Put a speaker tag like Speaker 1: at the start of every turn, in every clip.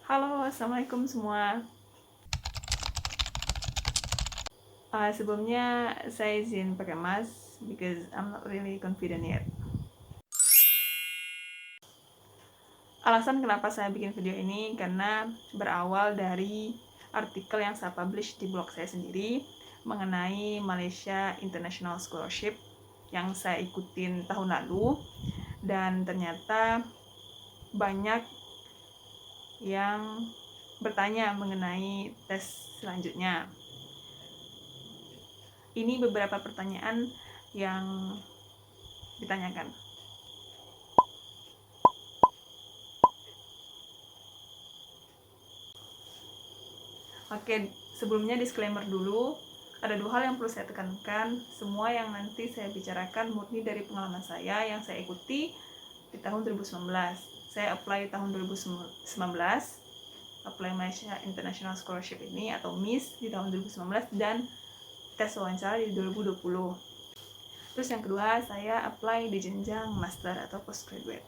Speaker 1: Halo, assalamualaikum semua. Sebelumnya saya izin pakai mask because I'm not really confident yet. Alasan kenapa saya bikin video ini karena berawal dari artikel yang saya publish di blog saya sendiri mengenai Malaysia International Scholarship yang saya ikutin tahun lalu, dan ternyata banyak yang bertanya mengenai tes selanjutnya. Ini beberapa pertanyaan yang ditanyakan. Oke, sebelumnya disclaimer dulu. Ada dua hal yang perlu saya tekankan. Semua yang nanti saya bicarakan murni dari pengalaman saya yang saya ikuti di tahun 2019. Saya apply tahun 2019, apply Malaysia International Scholarship ini atau MIS di tahun 2019, dan tes wawancara di 2020. Terus yang kedua, saya apply di jenjang master atau postgraduate.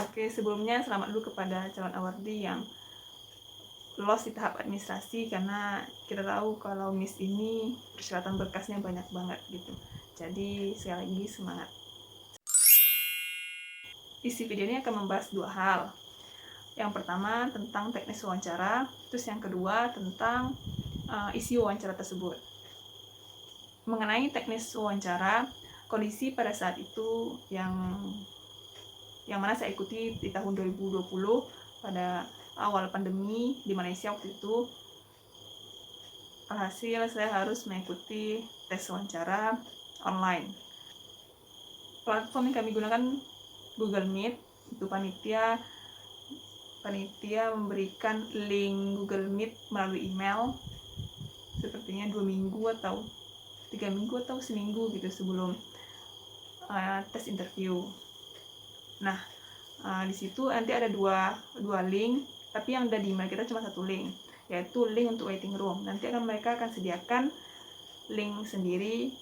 Speaker 1: Oke, sebelumnya selamat dulu kepada calon awardee yang lolos di tahap administrasi, karena kita tahu kalau MIS ini persyaratan berkasnya banyak banget gitu. Jadi sekali lagi semangat. Isi video ini akan membahas dua hal. Yang pertama tentang teknis wawancara, terus yang kedua tentang isi wawancara tersebut. Mengenai teknis wawancara, kondisi pada saat itu yang mana saya ikuti di tahun 2020 pada awal pandemi di Malaysia waktu itu, alhasil saya harus mengikuti tes wawancara online. Platform yang kami gunakan Google Meet. Itu panitia memberikan link Google Meet melalui email sepertinya 2 minggu atau 3 minggu atau seminggu gitu sebelum tes interview. Nah, di situ nanti ada dua link, tapi yang ada di email kita cuma satu link, yaitu link untuk waiting room. Nanti mereka akan sediakan link sendiri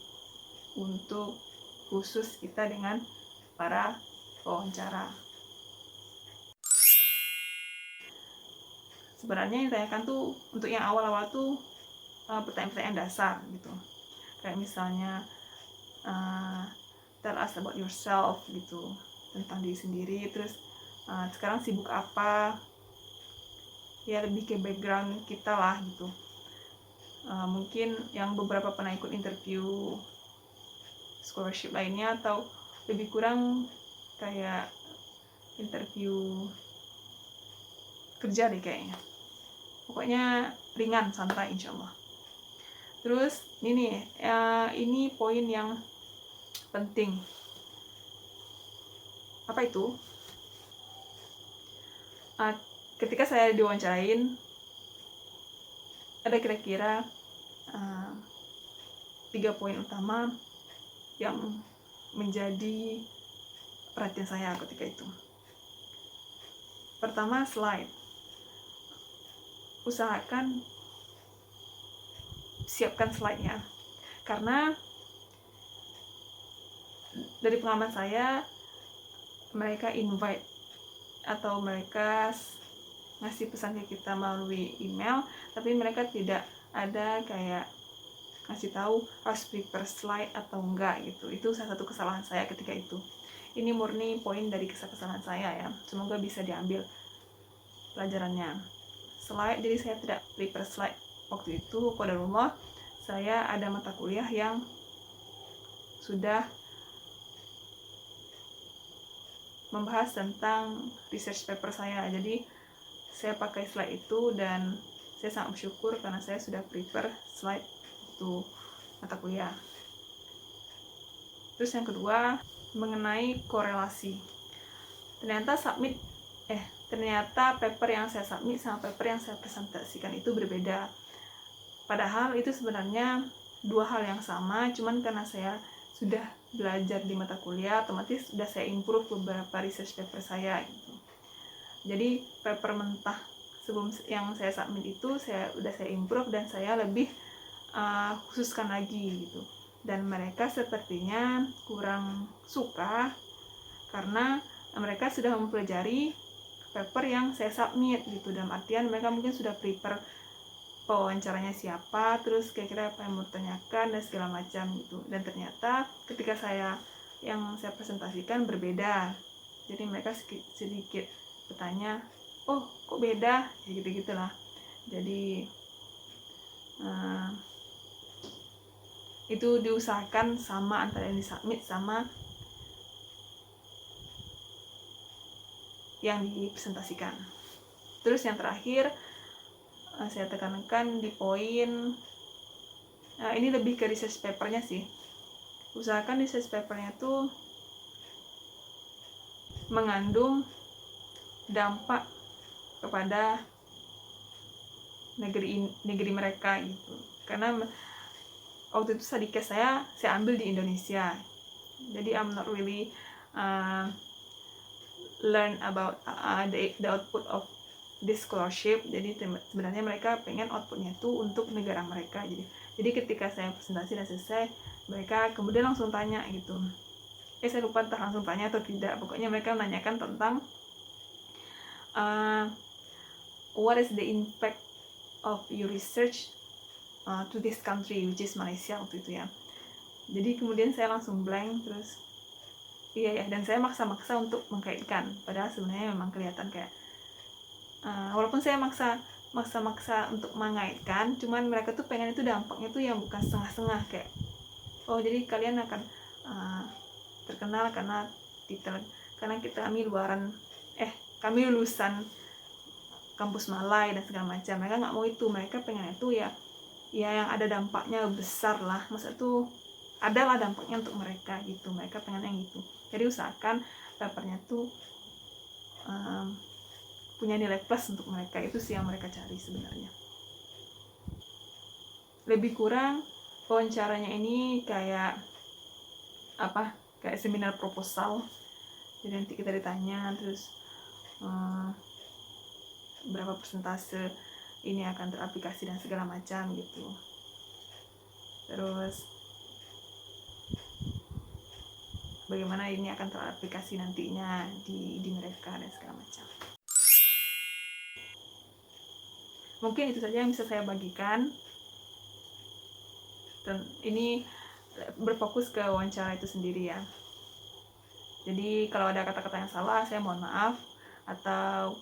Speaker 1: untuk khusus kita dengan para wawancara. Sebenarnya yang ditanyakan tuh untuk yang awal-awal tuh pertanyaan-pertanyaan dasar gitu, kayak misalnya tell us about yourself gitu, tentang diri sendiri. Terus sekarang sibuk apa, ya lebih ke background kita lah gitu. Mungkin yang beberapa pernah ikut interview scholarship lainnya, atau lebih kurang kayak interview kerja deh kayaknya. Pokoknya ringan, santai insyaallah. Terus ini poin yang penting. Apa itu? Ketika saya diwawancarain, ada kira-kira 3 poin utama yang menjadi perhatian saya ketika itu. Pertama, slide. Usahakan siapkan slide-nya, karena dari pengalaman saya, mereka invite atau mereka ngasih pesan ke kita melalui email, tapi mereka tidak ada kayak ngasih tahu harus prepare slide atau enggak gitu. Itu salah satu kesalahan saya ketika itu. Ini murni poin dari kesalahan saya ya, semoga bisa diambil pelajarannya. Slide, jadi saya tidak prepare slide waktu itu. Qadarullah, saya ada mata kuliah yang sudah membahas tentang research paper saya, jadi saya pakai slide itu, dan saya sangat bersyukur karena saya sudah prepare slide itu mata kuliah. Terus yang kedua, mengenai korelasi. Ternyata paper yang saya submit sama paper yang saya presentasikan itu berbeda. Padahal itu sebenarnya dua hal yang sama, cuman karena saya sudah belajar di mata kuliah, otomatis sudah saya improve beberapa research paper saya gitu. Jadi paper mentah sebelum yang saya submit itu saya improve, dan saya lebih khususkan lagi gitu. Dan mereka sepertinya kurang suka karena mereka sudah mempelajari paper yang saya submit gitu. Dalam artian mereka mungkin sudah prepare pewawancaranya siapa, terus kira-kira apa yang mau ditanyakan dan segala macam gitu. Dan ternyata ketika yang saya presentasikan berbeda, jadi mereka sedikit bertanya, oh kok beda, ya gitu-gitulah. Jadi itu diusahakan sama antara yang disubmit sama yang dipresentasikan. Terus yang terakhir saya tekankan di poin ini lebih ke research papernya sih. Usahakan research papernya tuh mengandung dampak kepada negeri mereka gitu. Karena waktu itu studycase saya ambil di Indonesia, jadi I'm not really learn about the output of this scholarship. Jadi sebenarnya mereka pengen outputnya tuh untuk negara mereka. Jadi ketika saya presentasi dan selesai, mereka kemudian langsung tanya gitu. Saya lupa entah langsung tanya atau tidak. Pokoknya mereka menanyakan tentang what is the impact of your research to this country, which is Malaysia waktu itu ya. Jadi kemudian saya langsung blank, terus iya ya, dan saya maksa-maksa untuk mengkaitkan, padahal sebenarnya memang kelihatan kayak walaupun saya maksa untuk mengaitkan, cuman mereka tuh pengen itu dampaknya tuh yang bukan setengah-setengah, kayak oh jadi kalian akan terkenal karena kami lulusan kampus Malai dan segala macam. Mereka nggak mau itu, mereka pengen itu ya yang ada dampaknya besar lah, maksudnya tuh adalah dampaknya untuk mereka gitu. Mereka pengen yang gitu. Jadi usahakan papernya tuh punya nilai plus untuk mereka. Itu sih yang mereka cari sebenarnya. Lebih kurang wawancaranya ini kayak seminar proposal. Jadi nanti kita ditanya, terus berapa persentase ini akan teraplikasi dan segala macam gitu. Terus bagaimana ini akan teraplikasi nantinya di mereka dan segala macam. Mungkin itu saja yang bisa saya bagikan. Dan ini berfokus ke wawancara itu sendiri ya. Jadi kalau ada kata-kata yang salah, saya mohon maaf, atau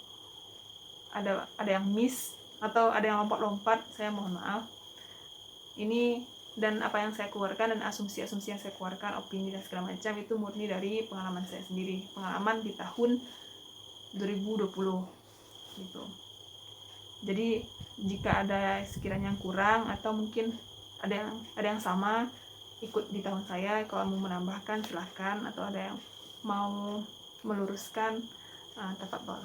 Speaker 1: ada yang miss atau ada yang lompat-lompat, saya mohon maaf. Ini dan apa yang saya keluarkan dan asumsi-asumsi yang saya keluarkan, opini dan segala macam, itu murni dari pengalaman saya sendiri, pengalaman di tahun 2020 gitu. Jadi jika ada sekiranya yang kurang atau mungkin ada yang sama ikut di tahun saya, kalau mau menambahkan silahkan, atau ada yang mau meluruskan, tafadhol,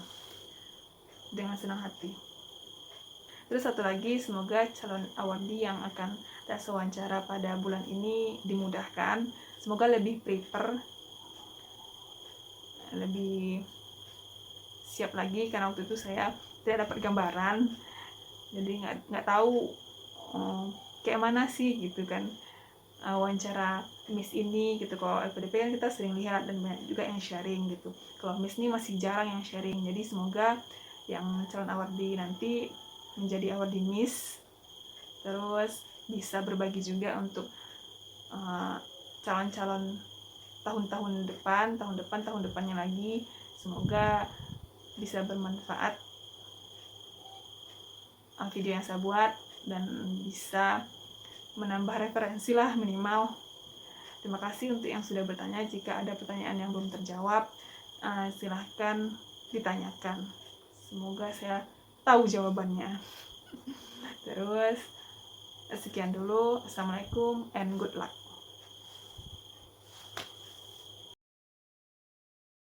Speaker 1: dengan senang hati. Terus satu lagi, semoga calon awardee yang akan tes wawancara pada bulan ini dimudahkan. Semoga lebih prepare, lebih siap lagi, karena waktu itu saya tidak dapat gambaran, jadi nggak tahu kayak mana sih gitu kan wawancara Miss ini gitu. Kalau LPDP kan kita sering lihat dan banyak juga yang sharing gitu. Kalau Miss ini masih jarang yang sharing. Jadi semoga yang calon awardee nanti menjadi awardee Miss, terus bisa berbagi juga untuk calon-calon tahun depannya lagi. Semoga bisa bermanfaat video yang saya buat dan bisa menambah referensi lah minimal. Terima kasih untuk yang sudah bertanya. Jika ada pertanyaan yang belum terjawab, silahkan ditanyakan. Semoga saya tahu jawabannya. Terus sekian dulu. Assalamualaikum and good luck.